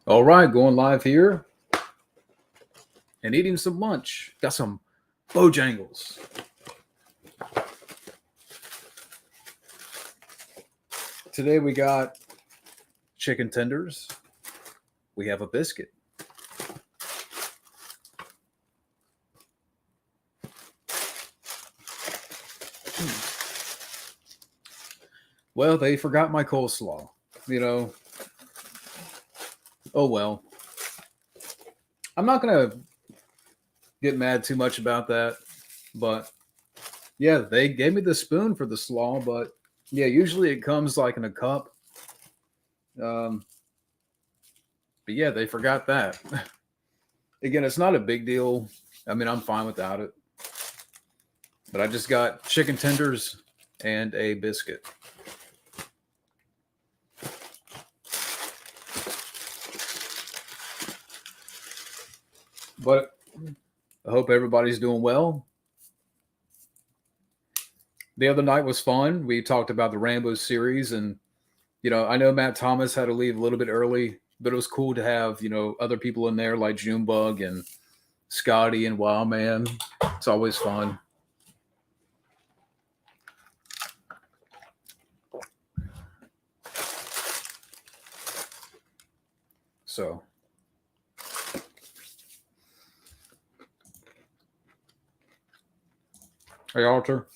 All right, going live here and eating some lunch. Got some Bojangles. Today we got chicken tenders. We have a biscuit. Well, they forgot my coleslaw. You know, oh well. I'm not going to get mad too much about that, but yeah, they gave me the spoon for the slaw, but yeah, usually it comes like in a cup. Um, but yeah, they forgot that. Again, it's not a big deal. I mean, I'm fine without it. But I just got chicken tenders and a biscuit. But I hope everybody's doing well. The other night was fun. We talked about the Rambo series, and I know Matt Thomas had to leave a little bit early, but it was cool to have other people in there like Junebug and Scotty and Wildman. It's always fun. So, hey, Alter.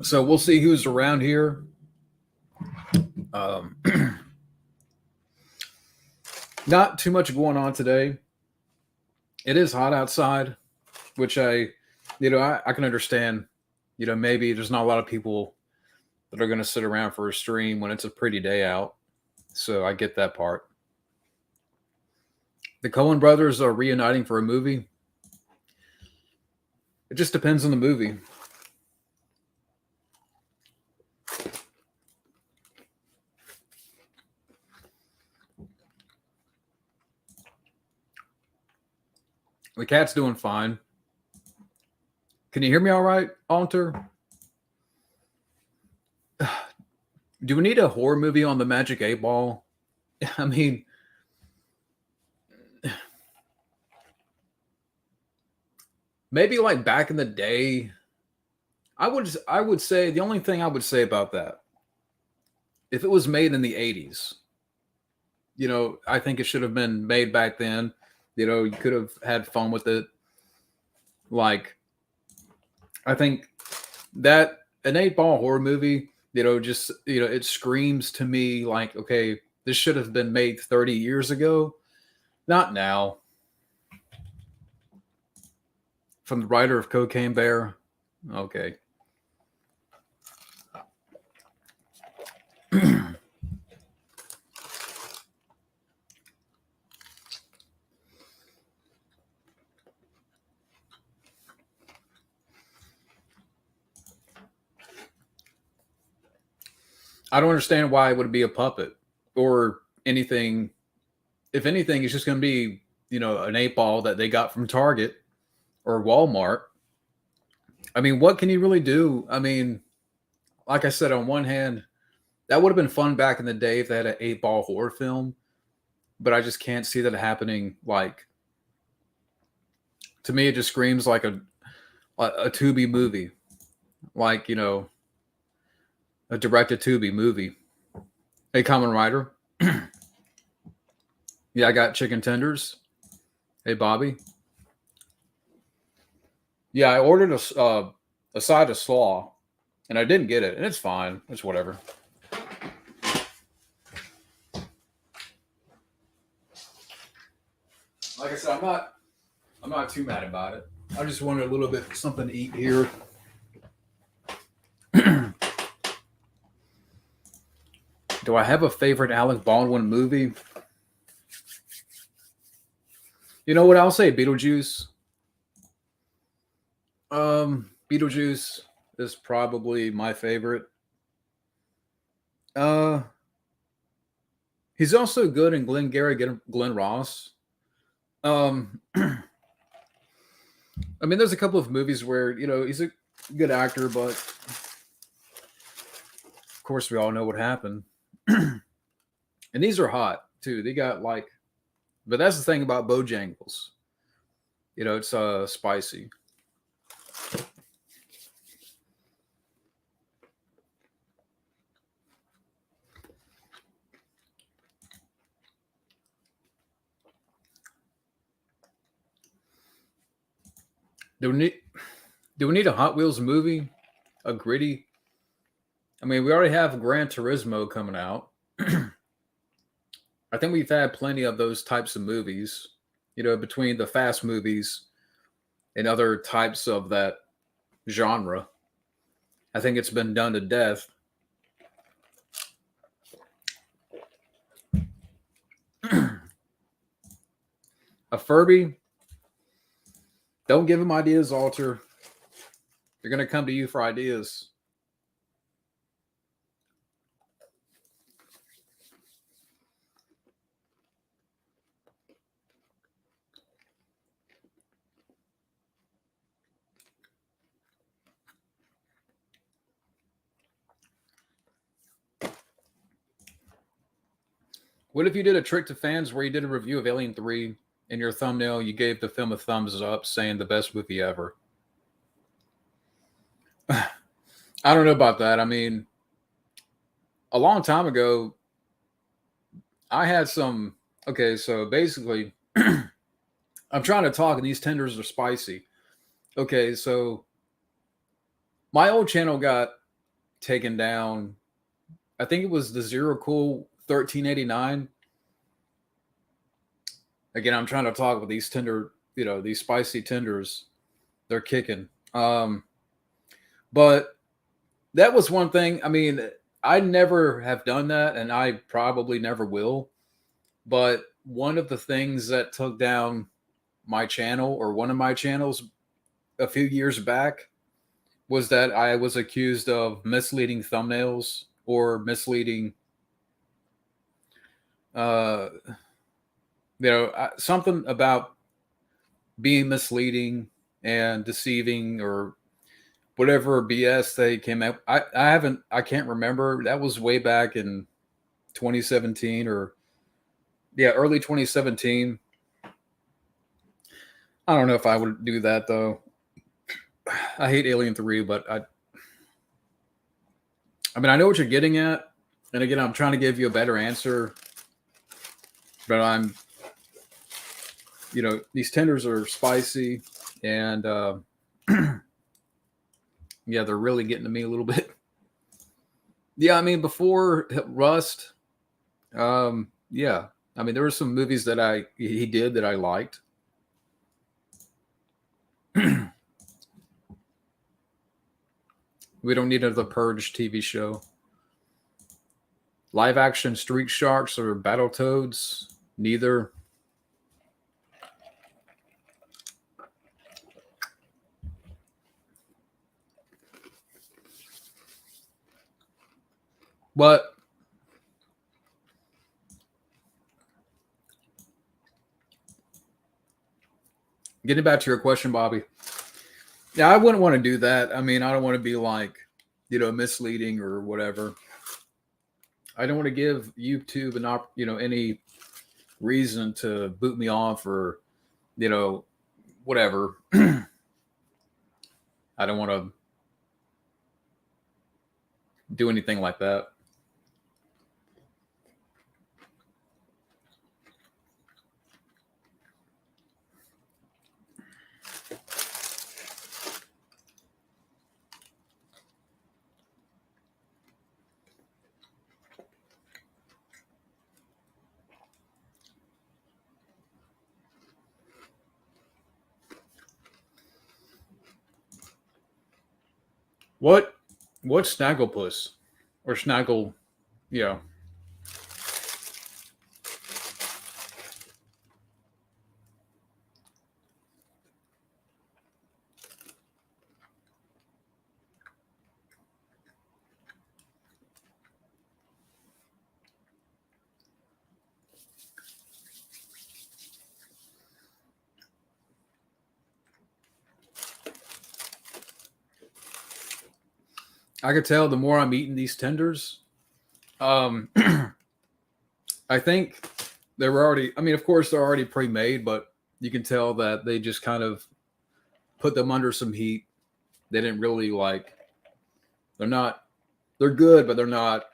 So we'll see who's around here. Um, not too much going on today. It is hot outside, which I can understand. Maybe there's not a lot of people that are going to sit around for a stream when it's a pretty day out. So I get that part. The Coen brothers are reuniting for a movie. It just depends on the movie. The cat's doing fine. Can you hear me all right, Alter? Do we need a horror movie on the Magic 8 Ball? I mean, maybe like back in the day. I would say the only thing I would say about that, if it was made in the 80s, I think it should have been made back then. You could have had fun with it. Like, I think that an 8 Ball horror movie, just it screams to me like, okay, this should have been made 30 years ago, not now. From the writer of Cocaine Bear. Okay. I don't understand why it would be a puppet or anything. If anything, it's just going to be, an 8 Ball that they got from Target or Walmart. I mean, what can you really do? I mean, like I said, on one hand, that would have been fun back in the day if they had an 8 Ball horror film, but I just can't see that happening. Like, to me, it just screams like a Tubi movie, like a directed Tubi movie. Hey, Common Rider. Yeah, I got chicken tenders. Hey, Bobby. Yeah, I ordered a side of slaw, and I didn't get it, and it's fine. It's whatever. Like I said, I'm not too mad about it. I just wanted a little bit something to eat here. Do I have a favorite Alec Baldwin movie? You know what? I'll say Beetlejuice. Beetlejuice is probably my favorite. Uh, he's also good in Glenn Gary, Glenn Ross. Um, I mean, there's a couple of movies where he's a good actor, but of course we all know what happened. And these are hot too. They got like, but that's the thing about Bojangles. It's spicy. Do we need do we need a Hot Wheels movie? A gritty? I mean, we already have Gran Turismo coming out. I think we've had plenty of those types of movies, between the fast movies and other types of that genre. I think it's been done to death. A Furby, don't give him ideas, Alter. They're going to come to you for ideas. What if you did a trick to fans where you did a review of Alien 3? In your thumbnail, you gave the film a thumbs up, saying the best movie ever? I don't know about that. I mean, a long time ago, I had some. Okay, so basically, I'm trying to talk, and these tenders are spicy. Okay, so my old channel got taken down. I think it was the Zero Cool 1389. Again, I'm trying to talk about these tender, these spicy tenders. They're kicking. But that was one thing. I mean, I never have done that, and I probably never will. But one of the things that took down my channel, or one of my channels, a few years back, was that I was accused of misleading thumbnails or misleading, uh, something about being misleading and deceiving or whatever BS they came out. I can't remember. That was way back in 2017 or early 2017. I don't know if I would do that though. I hate Alien 3, but I mean, I know what you're getting at. And again, I'm trying to give you a better answer, but these tenders are spicy and, yeah, they're really getting to me a little bit. Yeah, I mean, before Rust, yeah, I mean, there were some movies that he did that I liked. We don't need another Purge TV show. Live action Street Sharks or Battletoads? Neither. But getting back to your question, Bobby. Yeah, I wouldn't want to do that. I mean, I don't want to be like, misleading or whatever. I don't want to give YouTube any reason to boot me off or, whatever. I don't want to do anything like that. What's Snagglepuss or Snaggle? Yeah. I could tell the more I'm eating these tenders. I think they were already. I mean, of course, they're already pre-made, but you can tell that they just kind of put them under some heat. They didn't really like. They're not. They're good, but they're not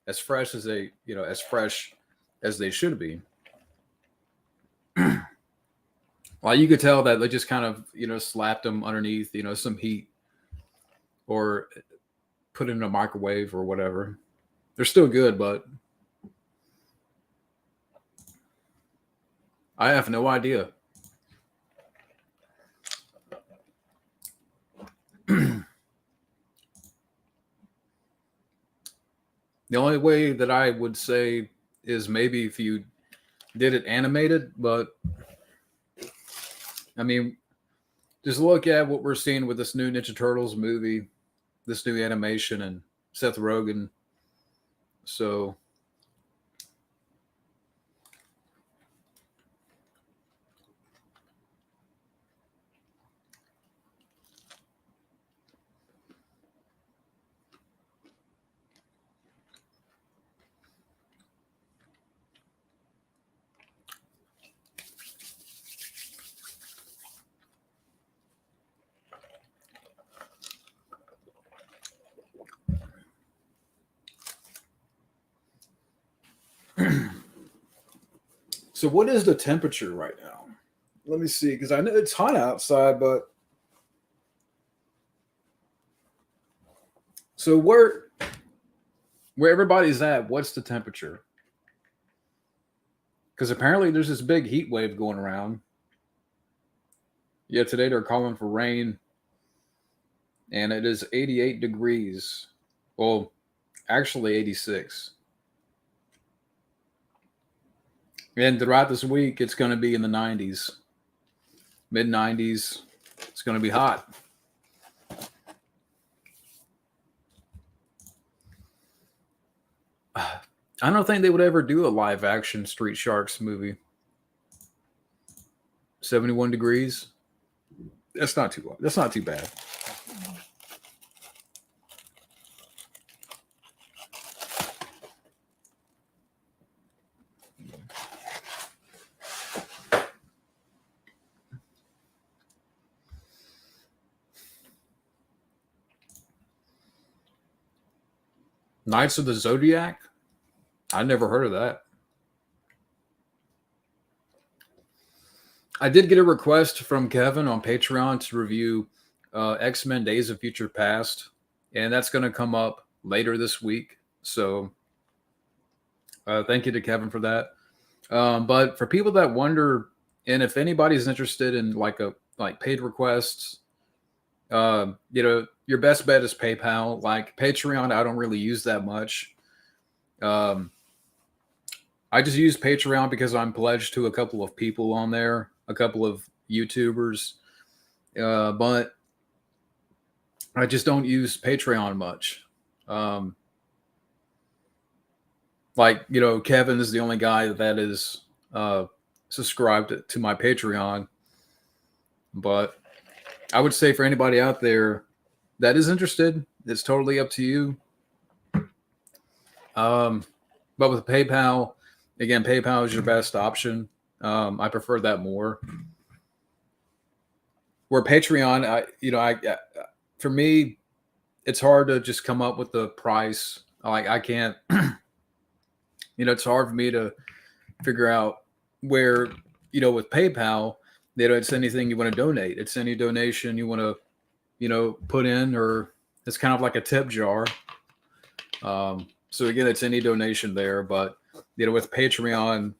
as fresh as as fresh as they should be. Well, you could tell that they just kind of slapped them underneath some heat or put it in a microwave or whatever. They're still good, but I have no idea. The only way that I would say is maybe if you did it animated, but I mean, just look at what we're seeing with this new Ninja Turtles movie, this new animation, and Seth Rogen. So, so what is the temperature right now? Let me see, because I know it's hot outside, but so where everybody's at, what's the temperature? Because apparently there's this big heat wave going around. Yeah, today they're calling for rain, and it is 88 degrees. Well, actually 86. And throughout this week, it's going to be in the 90s, mid 90s. It's going to be hot. I don't think they would ever do a live action Street Sharks movie. 71 degrees. That's not too. That's not too bad. Knights of the Zodiac. I never heard of that. I did get a request from Kevin on Patreon to review X-Men Days of Future Past, and that's going to come up later this week. So thank you to Kevin for that. But for people that wonder, and if anybody's interested in like paid requests, your best bet is PayPal. Like Patreon, I don't really use that much. I just use Patreon because I'm pledged to a couple of people on there, a couple of YouTubers, but I just don't use Patreon much. Kevin is the only guy that is subscribed to my Patreon, but I would say for anybody out there that is interested, it's totally up to you. But with PayPal, again, PayPal is your best option. I prefer that more. Where Patreon, for me, it's hard to just come up with the price. Like I can't, it's hard for me to figure out where, with PayPal, it's anything you want to donate. It's any donation you want to, put in, or it's kind of like a tip jar. So again, it's any donation there, but with Patreon,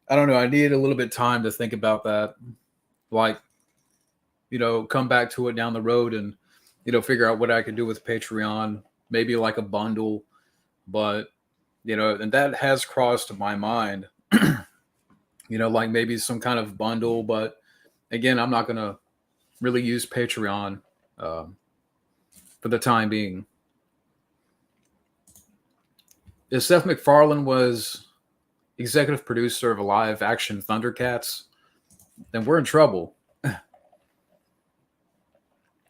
I don't know. I need a little bit of time to think about that. Like, come back to it down the road and, figure out what I can do with Patreon, maybe like a bundle, but, and that has crossed my mind, like maybe some kind of bundle, but again, I'm not going to really use Patreon for the time being. If Seth MacFarlane was executive producer of a live action Thundercats, then we're in trouble.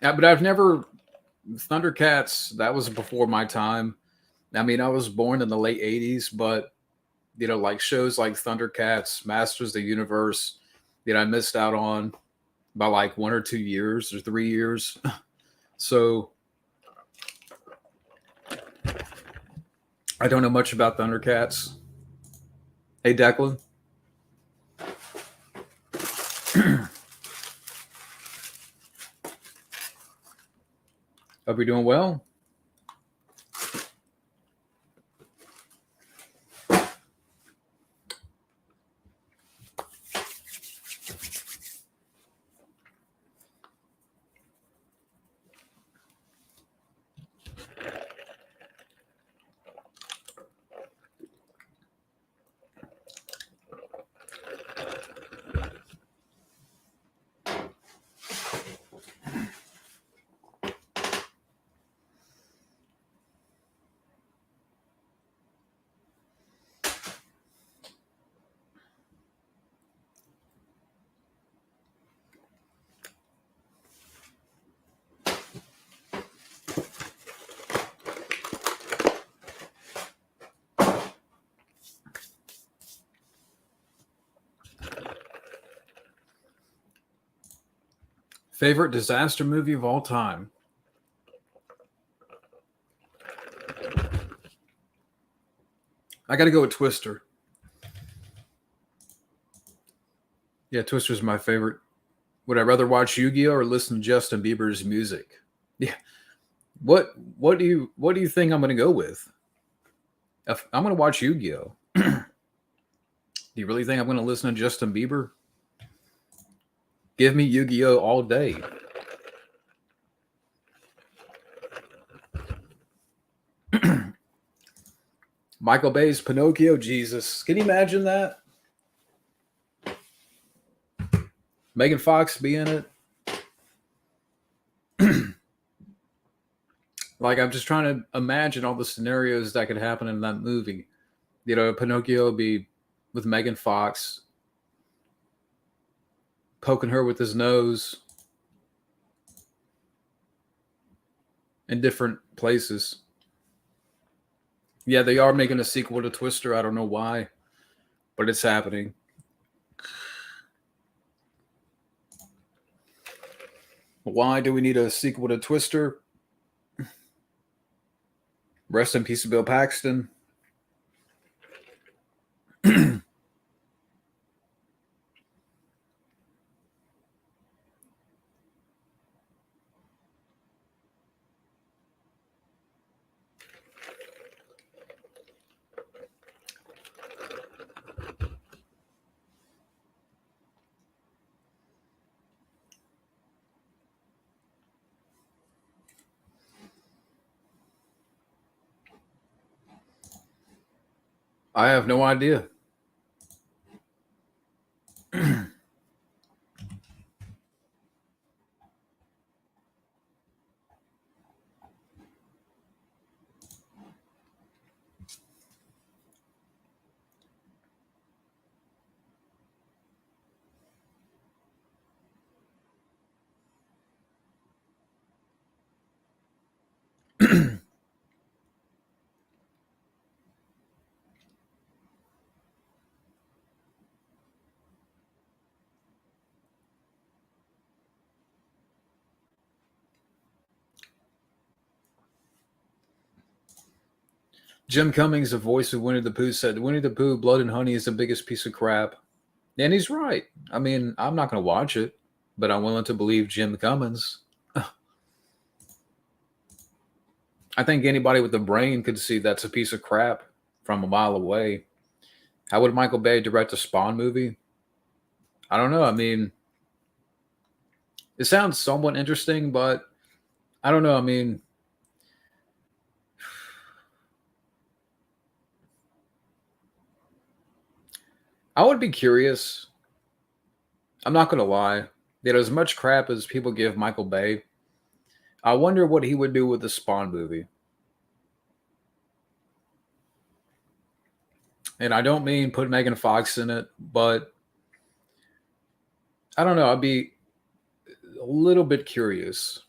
But I've never Thundercats, that was before my time. I mean, I was born in the late 80s, but like shows like Thundercats, Masters of the Universe, I missed out on by like 1 or 2 years or 3 years. So I don't know much about Thundercats. Hey, Declan. Hope you're doing well. Favorite disaster movie of all time? I got to go with Twister. Yeah, Twister's my favorite. Would I rather watch Yu-Gi-Oh or listen to Justin Bieber's music? Yeah. What do you think I'm going to go with? If I'm going to watch Yu-Gi-Oh. Do you really think I'm going to listen to Justin Bieber? Give me Yu-Gi-Oh all day. Michael Bay's Pinocchio, Jesus. Can you imagine that? Megan Fox be in it? Like, I'm just trying to imagine all the scenarios that could happen in that movie. Pinocchio be with Megan Fox, poking her with his nose in different places. Yeah, they are making a sequel to Twister. I don't know why, but it's happening. Why do we need a sequel to Twister? Rest in peace, Bill Paxton. I have no idea. Jim Cummings, the voice of Winnie the Pooh, said Winnie the Pooh, Blood and Honey is the biggest piece of crap. And he's right. I mean, I'm not going to watch it, but I'm willing to believe Jim Cummings. I think anybody with a brain could see that's a piece of crap from a mile away. How would Michael Bay direct a Spawn movie? I don't know. I mean, it sounds somewhat interesting, but I don't know. I mean, I would be curious. I'm not going to lie. As much crap as people give Michael Bay, I wonder what he would do with the Spawn movie. And I don't mean put Megan Fox in it, but I don't know. I'd be a little bit curious.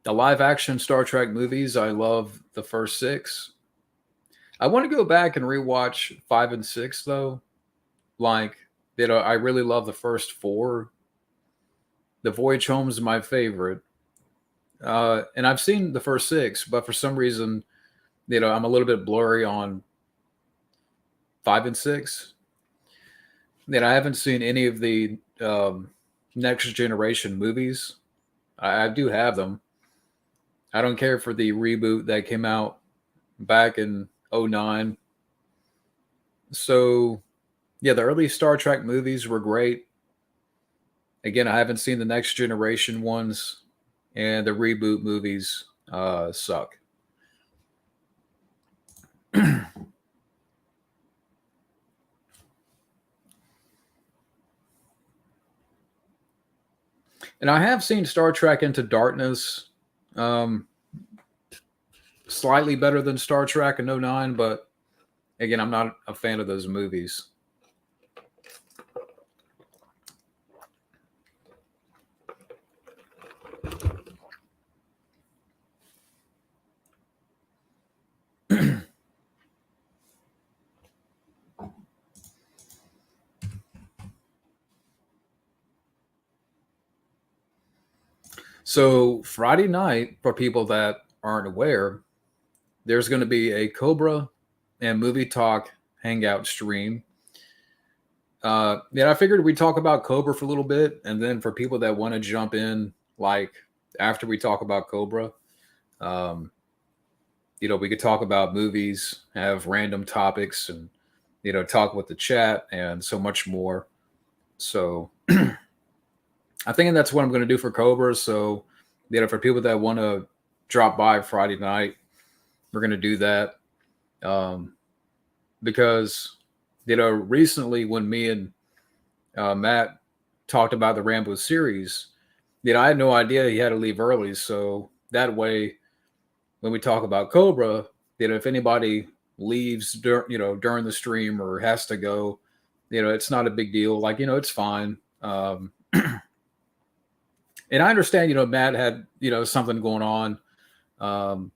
The live action Star Trek movies, I love the first six. I want to go back and rewatch five and six though. Like, I really love the first four. The Voyage Home is my favorite. And I've seen the first six, but for some reason, I'm a little bit blurry on five and six. I haven't seen any of the next generation movies. I do have them. I don't care for the reboot that came out back in '09. So, yeah, the early Star Trek movies were great. Again, I haven't seen the next generation ones, and the reboot movies suck. And I have seen Star Trek Into Darkness, um, slightly better than Star Trek in '09, but again, I'm not a fan of those movies. So, Friday night, for people that aren't aware, there's going to be a Cobra and Movie Talk Hangout stream. I figured we'd talk about Cobra for a little bit, and then for people that want to jump in, like after we talk about Cobra, um, we could talk about movies, have random topics, and talk with the chat and so much more. So, I think that's what I'm going to do for Cobra. So, for people that want to drop by Friday night, we're going to do that. Because, recently when me and Matt talked about the Rambo series, I had no idea he had to leave early. So that way, when we talk about Cobra, if anybody leaves during the stream or has to go, it's not a big deal. Like, it's fine. And I understand, Matt had, something going on. And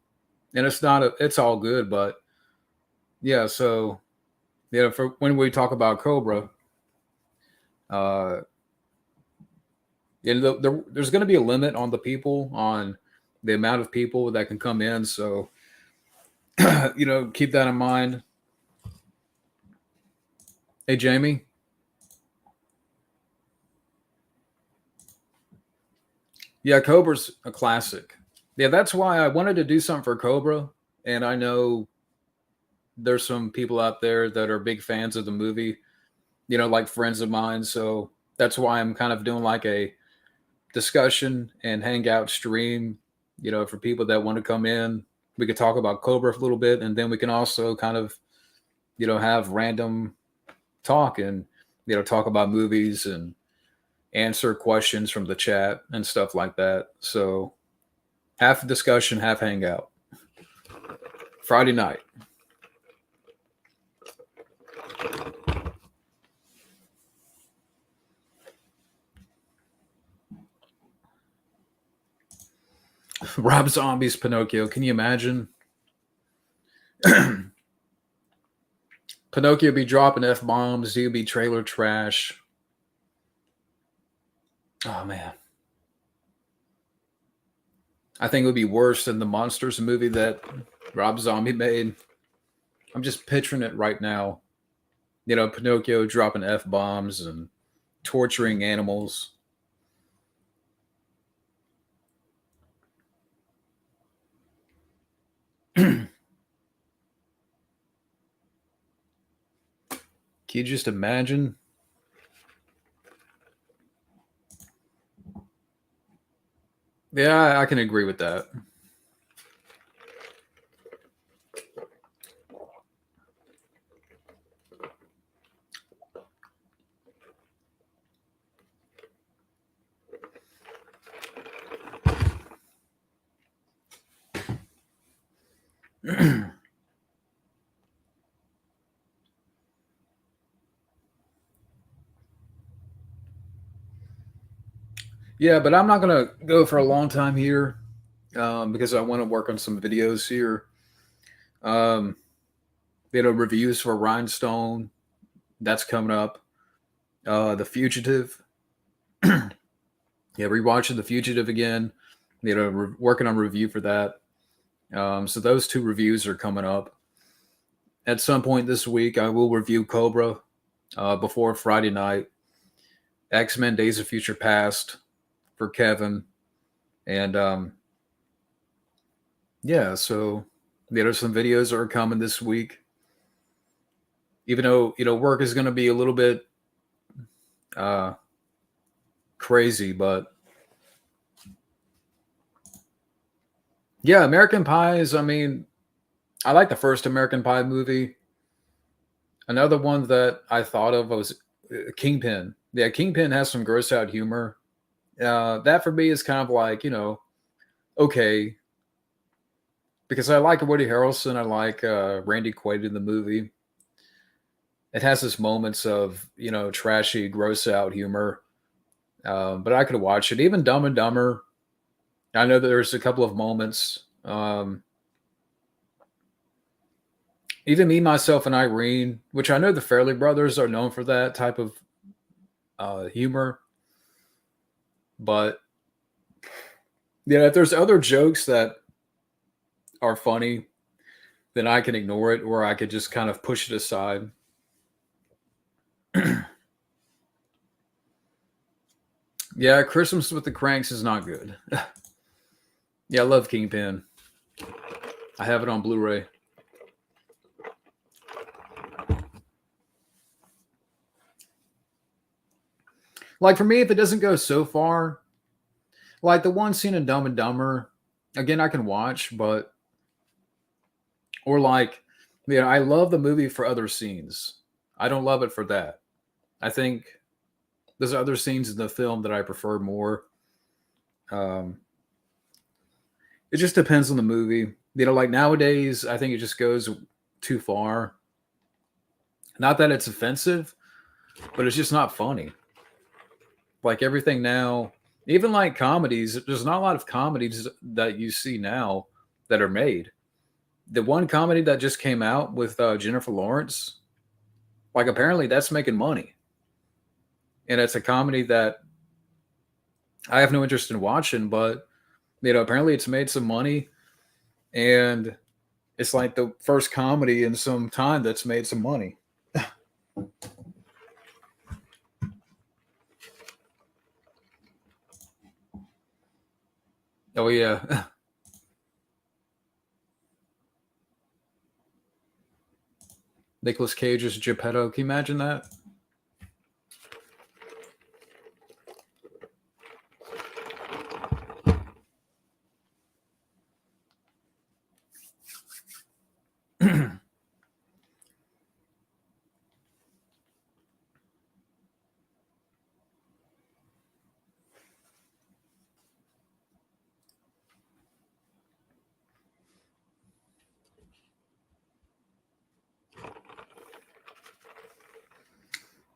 it's all good, but yeah, so for when we talk about Cobra, uh, there's going to be a limit on the amount of people that can come in. So, keep that in mind. Hey, Jamie. Yeah, Cobra's a classic. Yeah, that's why I wanted to do something for Cobra. And I know there's some people out there that are big fans of the movie, like friends of mine. So that's why I'm kind of doing like a discussion and hangout stream, for people that want to come in. We could talk about Cobra for a little bit, and then we can also kind of, have random talk and, talk about movies and answer questions from the chat and stuff like that. So half discussion, half hangout. Friday night. Rob Zombie's Pinocchio. Can you imagine? Pinocchio be dropping F bombs. He'd be trailer trash. Oh, man. I think it would be worse than the Monsters movie that Rob Zombie made. I'm just picturing it right now. Pinocchio dropping F bombs and torturing animals. Can you just imagine? Yeah, I can agree with that. Yeah, but I'm not going to go for a long time here. because I want to work on some videos here. Um, reviews for Rhinestone, that's coming up. The Fugitive, yeah, rewatching The Fugitive again. Working on review for that. So those two reviews are coming up. At some point this week, I will review Cobra before Friday night. X Men: Days of Future Past for Kevin, and yeah, so there's some videos that are coming this week. Even though work is going to be a little bit uh, crazy, but yeah, American Pies. I mean, I like the first American Pie movie. Another one that I thought of was Kingpin. Yeah, Kingpin has some gross out humor. That for me is kind of like okay, because I like Woody Harrelson. I like Randy Quaid in the movie. It has its moments of trashy, gross out humor, but I could watch it. Even Dumb and Dumber. I know that there's a couple of moments. Even Me, Myself, and Irene, which I know the Fairley Brothers are known for that type of humor. But if there's other jokes that are funny, then I can ignore it, or I could just kind of push it aside. Yeah, Christmas with the Cranks is not good. Yeah, I love Kingpin. I have it on Blu-ray. Like for me, if it doesn't go so far, like the one scene in Dumb and Dumber, again I can watch, but or like, I love the movie for other scenes. I don't love it for that. I think there's other scenes in the film that I prefer more. Um, it just depends on the movie. Like nowadays, I think it just goes too far. Not that it's offensive, but it's just not funny. Like everything now, even like comedies, there's not a lot of comedies that you see now that are made. The one comedy that just came out with Jennifer Lawrence, like apparently that's making money, and it's a comedy that I have no interest in watching, but apparently it's made some money, and it's like the first comedy in some time that's made some money. Oh yeah. Nicolas Cage's Geppetto. Can you imagine that?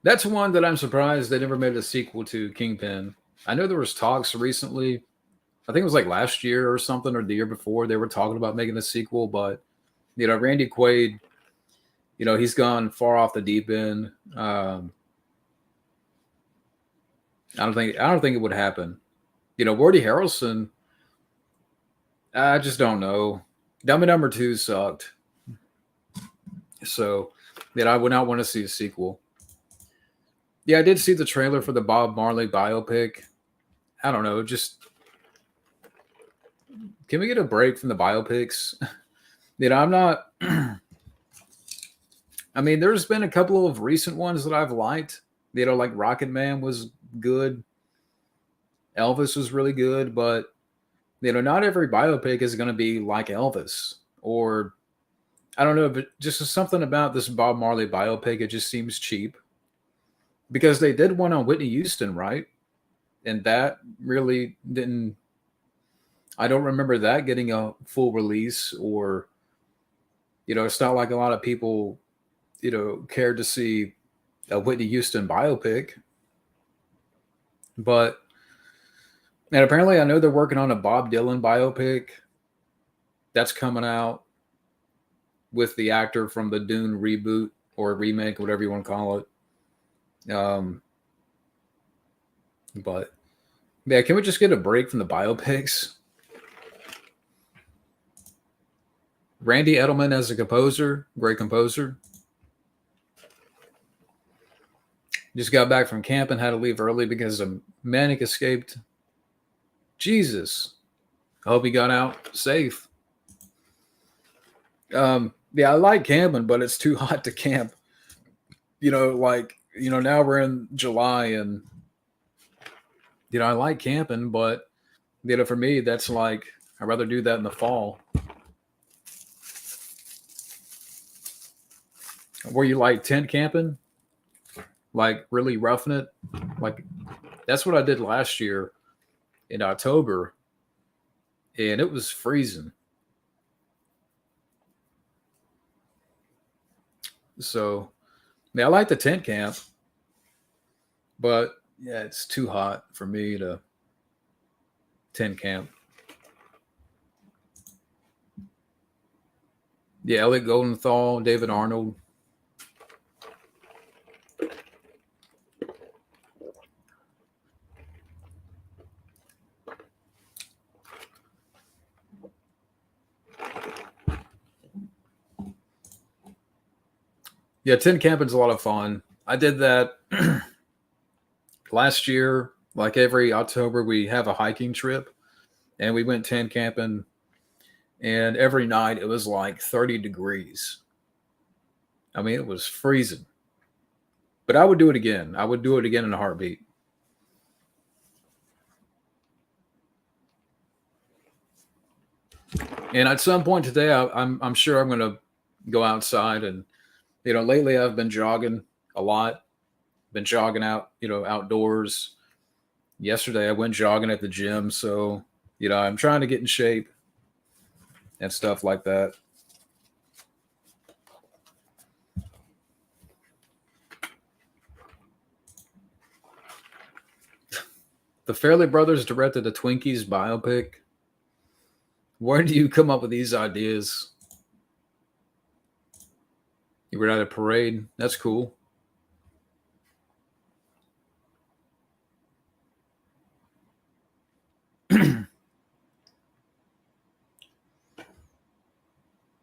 That's one that I'm surprised they never made a sequel to, Kingpin. I know there was talks recently. I think it was like last year or something, or the year before. They were talking about making a sequel, but Randy Quaid, he's gone far off the deep end. I don't think it would happen. Woody Harrelson, I just don't know. Dumb and Dumber 2 sucked. So, I would not want to see a sequel. Yeah, I did see the trailer for the Bob Marley biopic. I don't know, just can we get a break from the biopics? I'm not I mean, there's been a couple of recent ones that I've liked. Like Rocket Man was good. Elvis was really good, but not every biopic is going to be like Elvis. Or I don't know, but just something about this Bob Marley biopic, it just seems cheap. Because they did one on Whitney Houston, right? And that really didn't. I don't remember that getting a full release, or it's not like a lot of people cared to see a Whitney Houston biopic. But And apparently, I know they're working on a Bob Dylan biopic that's coming out with the actor from the Dune reboot or remake, whatever you want to call it. But yeah, can we just get a break from the biopics? Randy Edelman as a composer, great composer. Just got back from camp and had to leave early because a manic escaped. Jesus. I hope he got out safe. Yeah, I like camping, but it's too hot to camp. Now we're in July and, I like camping, but, for me, that's like, I'd rather do that in the fall. Were you like tent camping? Like really roughing it? Like, that's what I did last year in October, and it was freezing. So, yeah, I like the tent camp, but yeah, it's too hot for me to tent camp. Yeah, Elliot Goldenthal, David Arnold. Yeah, tent camping's a lot of fun. I did that last year. Like every October, we have a hiking trip, and we went tent camping. And every night it was like 30 degrees. I mean, it was freezing. But I would do it again. I would do it again in a heartbeat. And at some point today, I'm sure I'm going to go outside and, lately I've been jogging a lot. Been jogging out, outdoors. Yesterday I went jogging at the gym, so I'm trying to get in shape and stuff like that. The Fairley Brothers directed a Twinkies biopic. Where do you come up with these ideas? You were at a parade. That's cool.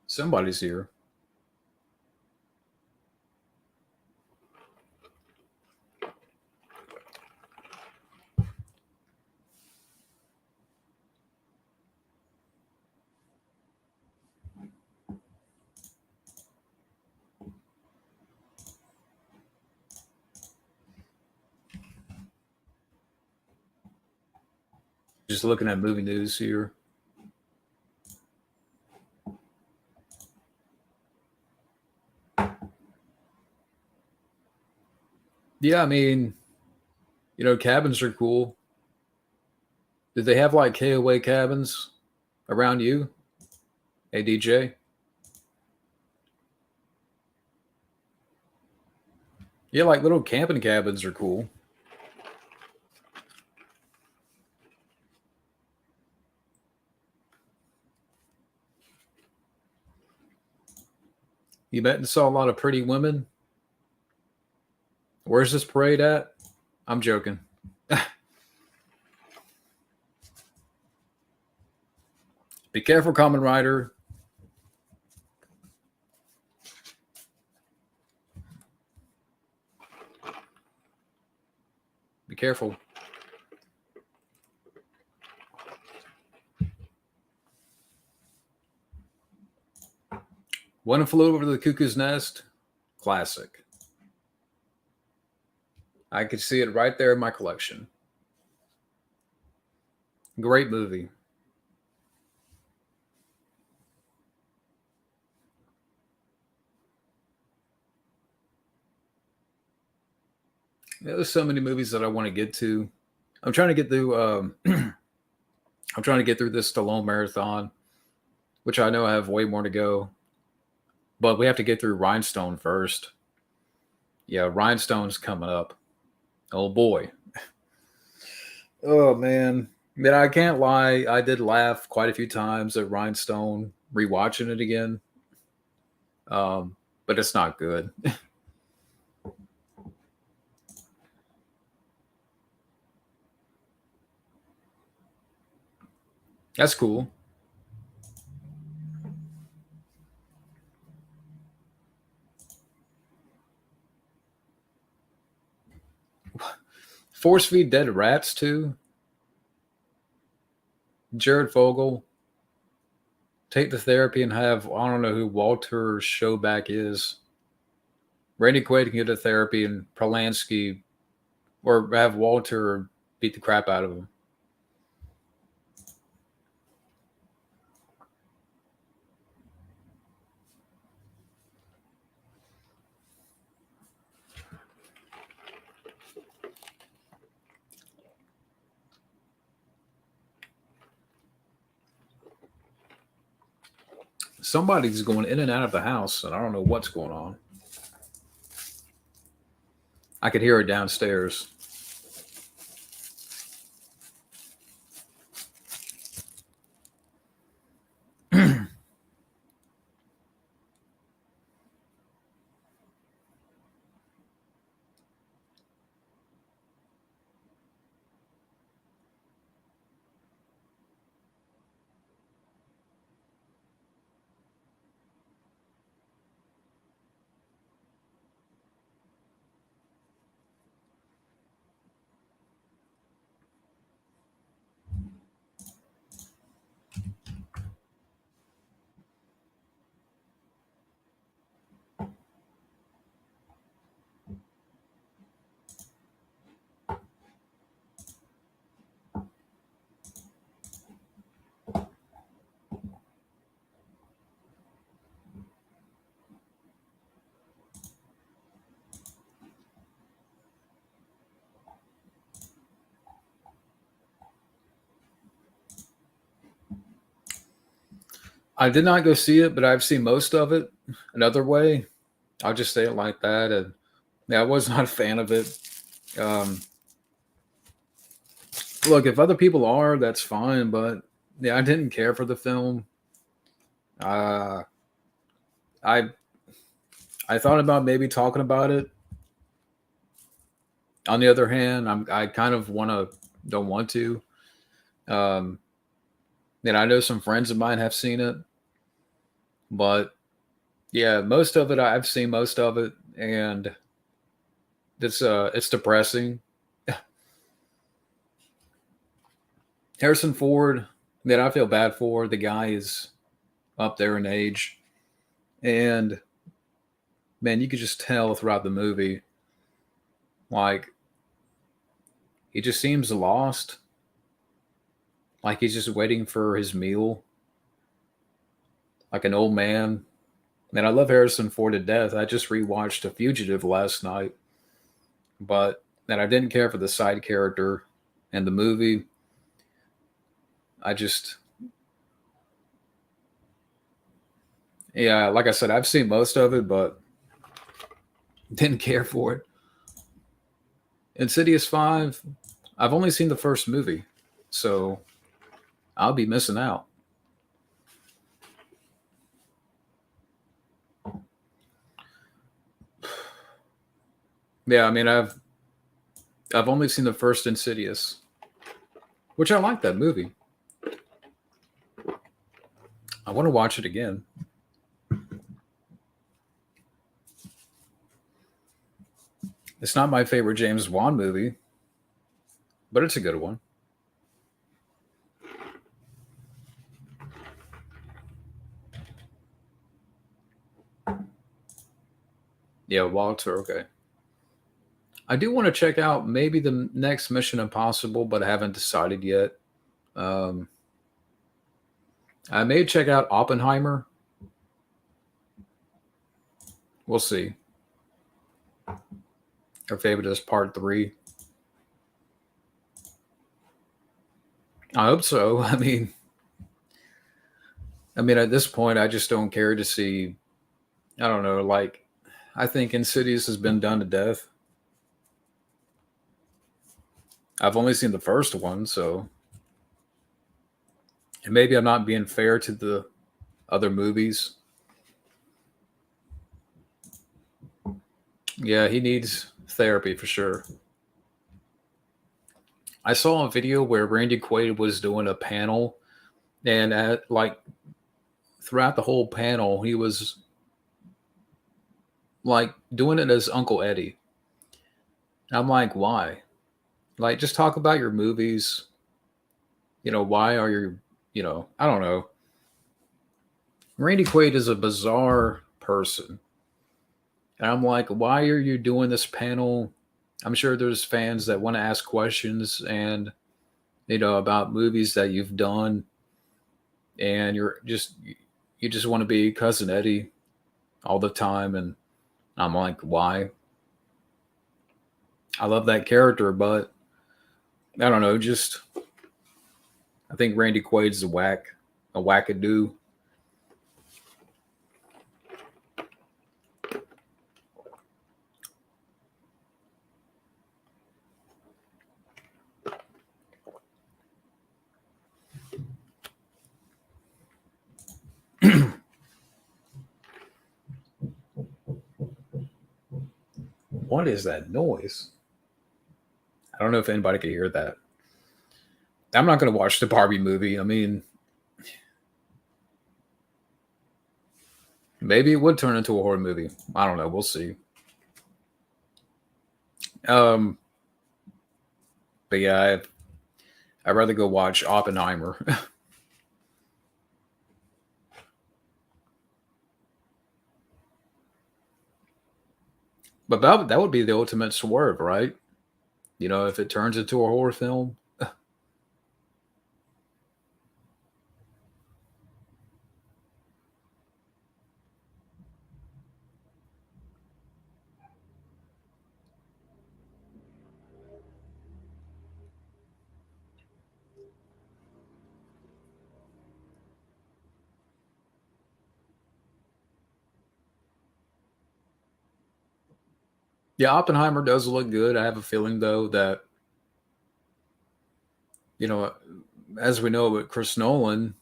Somebody's here. Just looking at movie news here. Yeah, I mean, cabins are cool. Did they have like KOA cabins around you? Hey, DJ? Yeah, like little camping cabins are cool. You met and saw a lot of pretty women. Where's this parade at? I'm joking. Be careful, Common Rider. Be careful. One Flew Over the Cuckoo's Nest. Classic. I could see it right there in my collection. Great movie. There's so many movies that I want to get to. I'm trying to get through. I'm trying to get through this Stallone marathon, which I know I have way more to go. But we have to get through Rhinestone first. Yeah, Rhinestone's coming up. Oh boy. Oh man. That I can't lie, I did laugh quite a few times at Rhinestone rewatching it again. But it's not good. That's cool. Force feed dead rats too. Jared Fogle take the therapy and have I don't know who Walter Showback is. Randy Quaid can get the therapy and Prolansky or have Walter beat the crap out of him. Somebody's going in and out of the house, and I don't know what's going on. I could hear it downstairs. I did not go see it, but I've seen most of it. Another way, I'll just say it like that. And yeah, I was not a fan of it. Um, Look, if other people are, that's fine. But yeah, I didn't care for the film. Uh, I I thought about maybe talking about it. On the other hand, I kind of don't want to. Um, and I know some friends of mine have seen it, but yeah, most of it I've seen most of it, and it's depressing. Harrison Ford, that I feel bad for. The guy is up there in age, and man, you could just tell throughout the movie, like he just seems lost, like he's just waiting for his meal, like an old man. Man, I love Harrison Ford to death. I just rewatched A Fugitive last night, but and I didn't care for the side character in the movie. I just, yeah, like I said, I've seen most of it, but didn't care for it. Insidious 5, I've only seen the first movie, so I'll be missing out. Yeah, I mean, I've only seen the first Insidious, which I like that movie. I want to watch it again. It's not my favorite James Wan movie, but it's a good one. Yeah, Walter. Okay. I do want to check out maybe the next Mission Impossible, but I haven't decided yet. Um, I may check out Oppenheimer. We'll see. Or favorite is part three. I hope so. I mean, at this point, I just don't care to see. I don't know. Like, I think Insidious has been done to death. I've only seen the first one, so And maybe I'm not being fair to the other movies. Yeah, he needs therapy for sure. I saw a video where Randy Quaid was doing a panel, and at like throughout the whole panel, he was like doing it as Uncle Eddie. I'm like, why? Like, just talk about your movies. Why are you, I don't know. Randy Quaid is a bizarre person. And I'm like, why are you doing this panel? I'm sure there's fans that want to ask questions and, about movies that you've done. And you just want to be Cousin Eddie all the time. And I'm like, why? I love that character, but I don't know. I think Randy Quaid's a wackadoo. What is that noise? I don't know if anybody could hear that. I'm not going to watch the Barbie movie. I mean, maybe it would turn into a horror movie. I don't know. We'll see. Um, but yeah, I'd rather go watch Oppenheimer. But that would be the ultimate swerve, right? If it turns into a horror film. Yeah, Oppenheimer does look good. I have a feeling though that you know, as we know with Chris Nolan,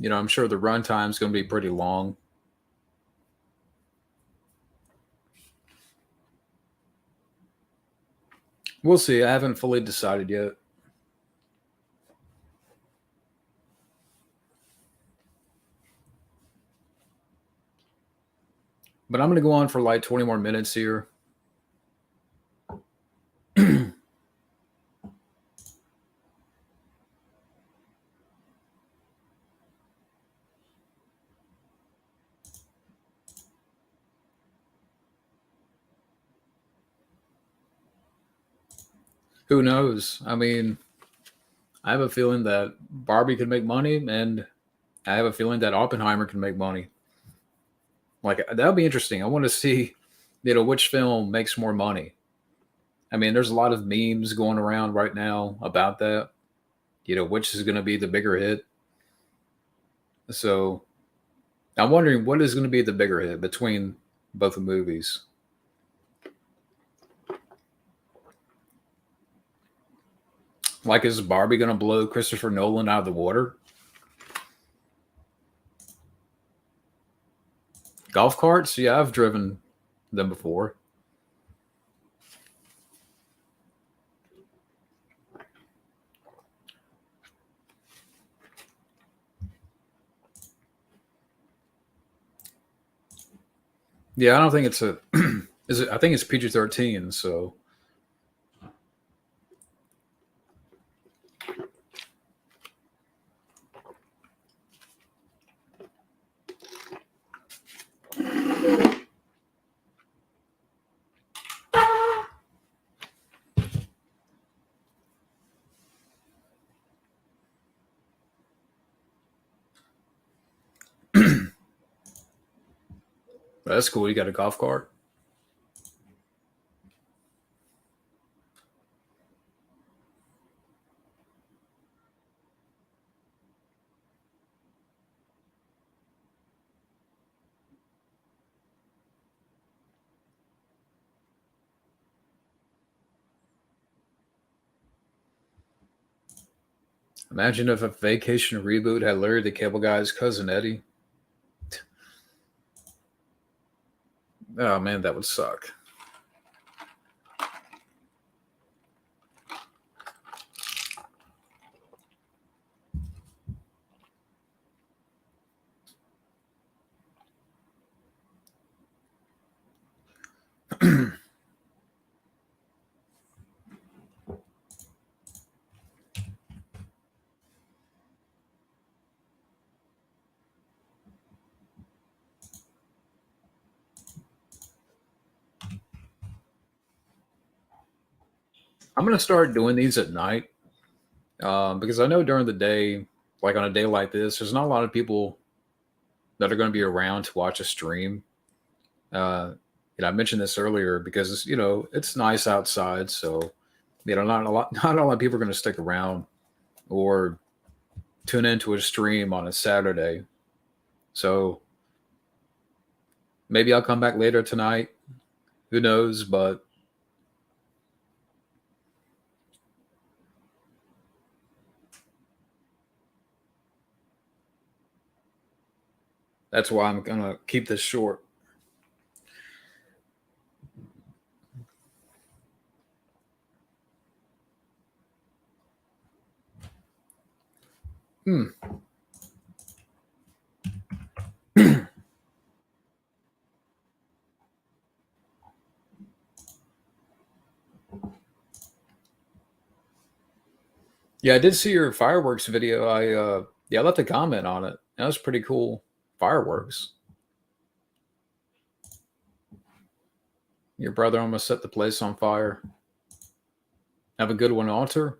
I'm sure the runtime is going to be pretty long. We'll see. I haven't fully decided yet. But I'm going to go on for like 20 more minutes here. Who knows? I mean, I have a feeling that Barbie can make money, and I have a feeling that Oppenheimer can make money. Like that would be interesting. I want to see, which film makes more money. I mean, there's a lot of memes going around right now about that. Which is going to be the bigger hit. So I'm wondering what is going to be the bigger hit between both the movies. Like, is Barbie going to blow Christopher Nolan out of the water? Golf carts? Yeah, I've driven them before. Yeah, I don't think it's a. Is it? I think it's PG-13. So that's cool. You got a golf cart. Imagine if a Vacation reboot had Larry the Cable Guy's cousin Eddie. Oh man, that would suck. I'm gonna start doing these at night because I know during the day, like on a day like this, there's not a lot of people that are going to be around to watch a stream. Uh, I mentioned this earlier because it's nice outside, so not a lot not a lot of people are going to stick around or tune into a stream on a Saturday. So maybe I'll come back later tonight. Who knows? But that's why I'm gonna keep this short. Hmm. Yeah, I did see your fireworks video. I left a comment on it. That was pretty cool. Fireworks. Your brother almost set the place on fire. Have a good one, Alter.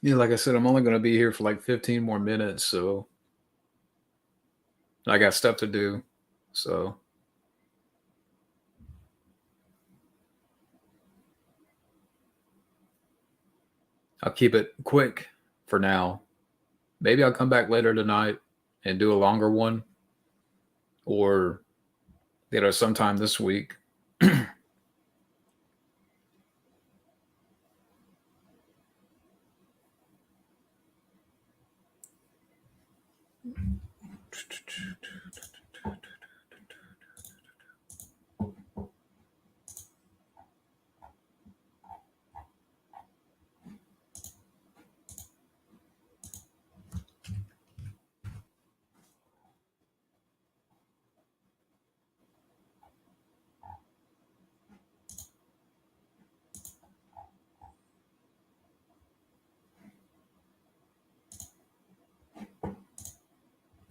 Yeah, like I said, I'm only going to be here for like 15 more minutes, so I got stuff to do. So I'll keep it quick for now. Maybe I'll come back later tonight and do a longer one or, sometime this week.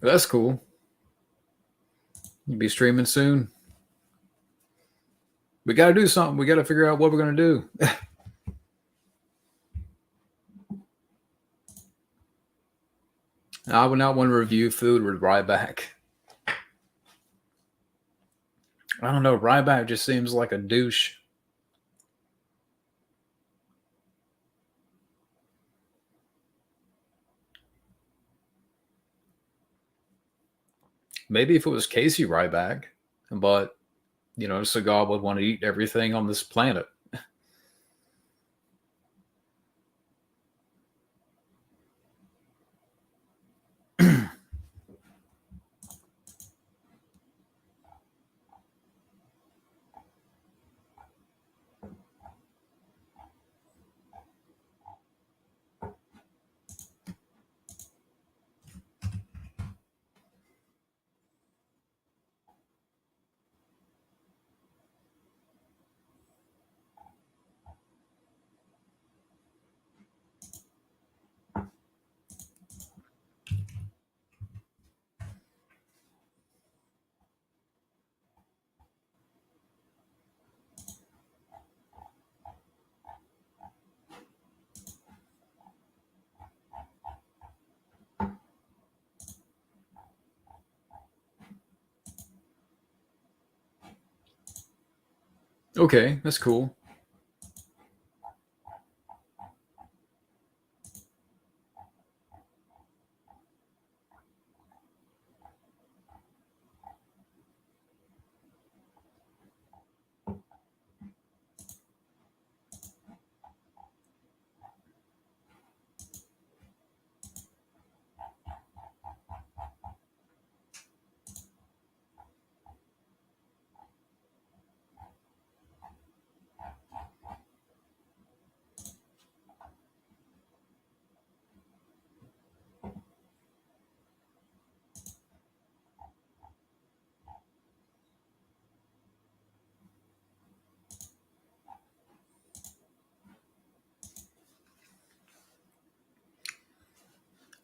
That's cool. You'll be streaming soon. We got to do something. We got to figure out what we're going to do. I would not want to review food with Ryback. I don't know. Ryback just seems like a douche. Maybe if it was Casey Ryback, but So God would want to eat everything on this planet. Okay, that's cool.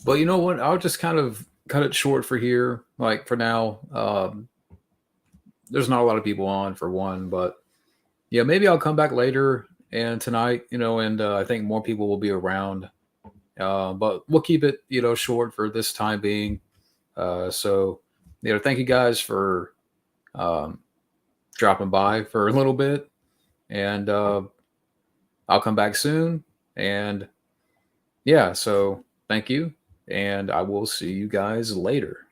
But you know what? I'll just kind of cut it short for here. Like for now, there's not a lot of people on for one, but yeah, maybe I'll come back later and tonight, and I think more people will be around. But we'll keep it, short for this time being. So, thank you guys for um, dropping by for a little bit, and I'll come back soon. And yeah, so thank you, and I will see you guys later.